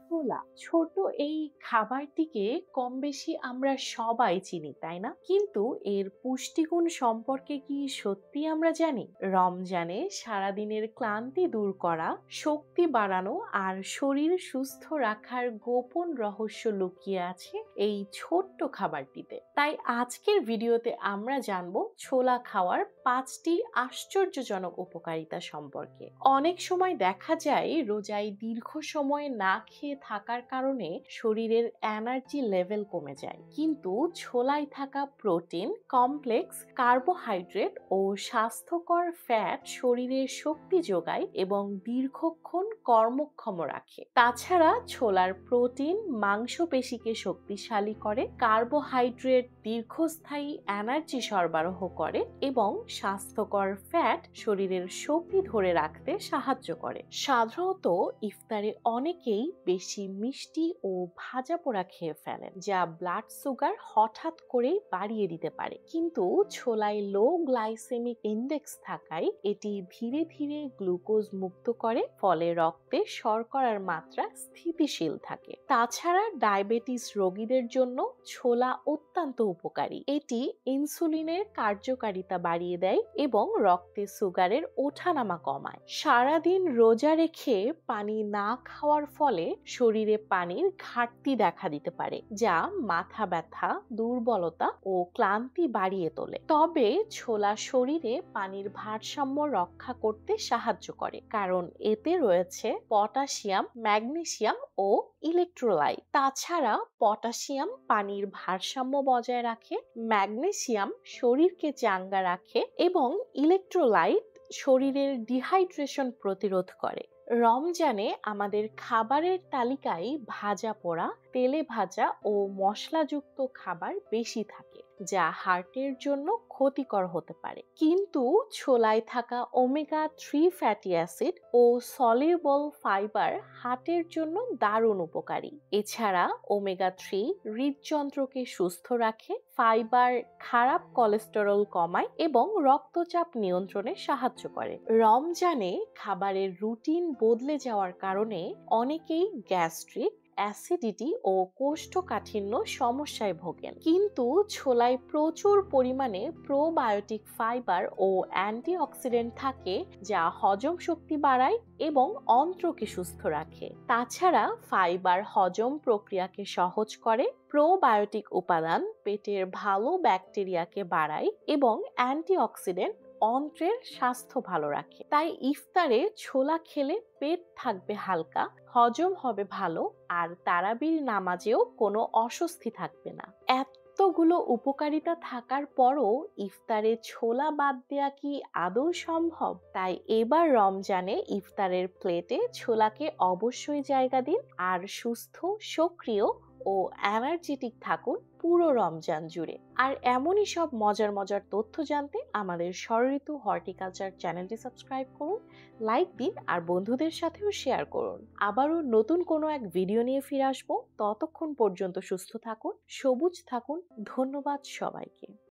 ছোলা ছোট এই খাবারটিকে কম বেশি আমরা সবাই চিনি, তাই না? কিন্তু এর পুষ্টিগুণ সম্পর্কে কি সত্যি আমরা জানি? রমজানে সারাদিনের ক্লান্তি দূর করা, শক্তি বাড়ানো আর শরীর সুস্থ রাখার গোপন রহস্য লুকিয়ে আছে এই ছোট্ট খাবারটিতে। তাই আজকের ভিডিওতে আমরা জানবো ছোলা খাওয়ার 5টি আশ্চর্যজনক উপকারিতা সম্পর্কে। অনেক সময় দেখা যায় রোজায় দীর্ঘ সময় না খেয়ে থাকার কারণে শরীরের এনার্জি লেভেল কমে যায়, কিন্তু ছোলায় থাকা প্রোটিন, কমপ্লেক্স কার্বোহাইড্রেট ও স্বাস্থ্যকর ফ্যাট শরীরের শক্তি যোগায় এবং দীর্ঘক্ষণ কর্মক্ষম রাখে। তাছাড়া ছোলার প্রোটিন মাংসপেশিকে শক্তিশালী করে, কার্বোহাইড্রেট দীর্ঘস্থায়ী এনার্জি সরবরাহ করে এবং স্বাস্থ্যকর ফ্যাট শরীরের শক্তি ধরে রাখতে সাহায্য করে। সাধারণত ইফতারে অনেকেই বেশি মিষ্টি ও ভাজা পোড়া খেয়ে ফেলেন, যা ব্লাড সুগার হঠাৎ করেই বাড়িয়ে দিতে পারে। কিন্তু ছোলায় লো গ্লাইসেমিক ইন্ডেক্স থাকায় এটি ধীরে ধীরে গ্লুকোজ মুক্ত করে, ফলে রক্তে শর্করার মাত্রা স্থিতিশীল থাকে। তাছাড়া ডায়াবেটিস রোগীদের জন্য ছোলা অত্যন্ত উপকারী। এটি ইনসুলিনের কার্যকারিতা বাড়িয়ে দেয় এবং রক্তে সুগারের ওঠানামা কমায়। সারাদিন রোজা রেখে পানি না খাওয়ার ফলে শরীরে পানির ঘাটতি দেখা দিতে পারে, যা মাথা ব্যথা, দুর্বলতা ও ক্লান্তি বাড়িয়ে তোলে। তবে ছোলা শরীরে পানির ভারসাম্য রক্ষা করতে সাহায্য করে, কারণ এতে রয়েছে পটাশিয়াম, ম্যাগনেসিয়াম ও ইলেকট্রোলাইট। তাছাড়া পটাশিয়াম পানির ভারসাম্য বজায় রাখে, ম্যাগনেসিয়াম শরীরকে চাঙ্গা রাখে এবং ইলেকট্রোলাইট শরীরের ডিহাইড্রেশন প্রতিরোধ করে। রমজানে আমাদের খাবারের তালিকায় ভাজা পোড়া, তেলে ভাজা ও মশলাযুক্ত খাবার বেশি থাকে, যা হার্টের জন্য ক্ষতিকর হতে পারে। কিন্তু ছোলায় থাকা ওমেগা 3 ফ্যাটি অ্যাসিড ও সলিউবল ফাইবার হার্টের জন্য দারুণ উপকারী। এছাড়া ওমেগা 3 হৃদযন্ত্রকে সুস্থ রাখে, ফাইবার খারাপ কোলেস্টেরল কমায় এবং রক্তচাপ নিয়ন্ত্রণে সাহায্য করে। রমজানে খাবারের রুটিন বদলে যাওয়ার কারণে অনেকেই গ্যাস্ট্রিক, অ্যাসিডিটি ও কোষ্ঠকাঠিন্য সমস্যায় ভোগেন। কিন্তু ছোলায় প্রচুর পরিমাণে প্রোবায়োটিক ফাইবার ও অ্যান্টিঅক্সিডেন্ট থাকে, যা হজম শক্তি বাড়ায় এবং অন্ত্রকে সুস্থ রাখে। তাছাড়া ফাইবার হজম প্রক্রিয়াকে সহজ করে, প্রোবায়োটিক উপাদান পেটের ভালো ব্যাকটেরিয়াকে বাড়ায় এবং অ্যান্টিঅক্সিডেন্ট অন্ত্রের স্বাস্থ্য ভালো রাখে। তাই ইফতারে ছোলা খেলে পেট থাকবে হালকা, হজম হবে ভালো আর তারাবির নামাজেও কোনো অস্বস্তি থাকবে না। এতগুলো উপকারিতা থাকার পরও ইফতারে ছোলা বাদ দেয়া কি আদৌ সম্ভব? তাই এবার রমজানে ইফতারের প্লেটে ছোলাকে অবশ্যই জায়গা দিন আর সুস্থ, সক্রিয় ও এনার্জেটিক থাকুন পুরো রমজান জুড়ে। আর এমনই সব মজার মজার তথ্য জানতে আমাদের স্বরঋতু হর্টিকালচার চ্যানেলটি সাবস্ক্রাইব করুন, লাইক দিন আর বন্ধুদের সাথেও শেয়ার করুন। আবারও নতুন কোনো এক ভিডিও নিয়ে ফিরে আসবো। ততক্ষণ পর্যন্ত সুস্থ থাকুন, সবুজ থাকুন। ধন্যবাদ সবাইকে।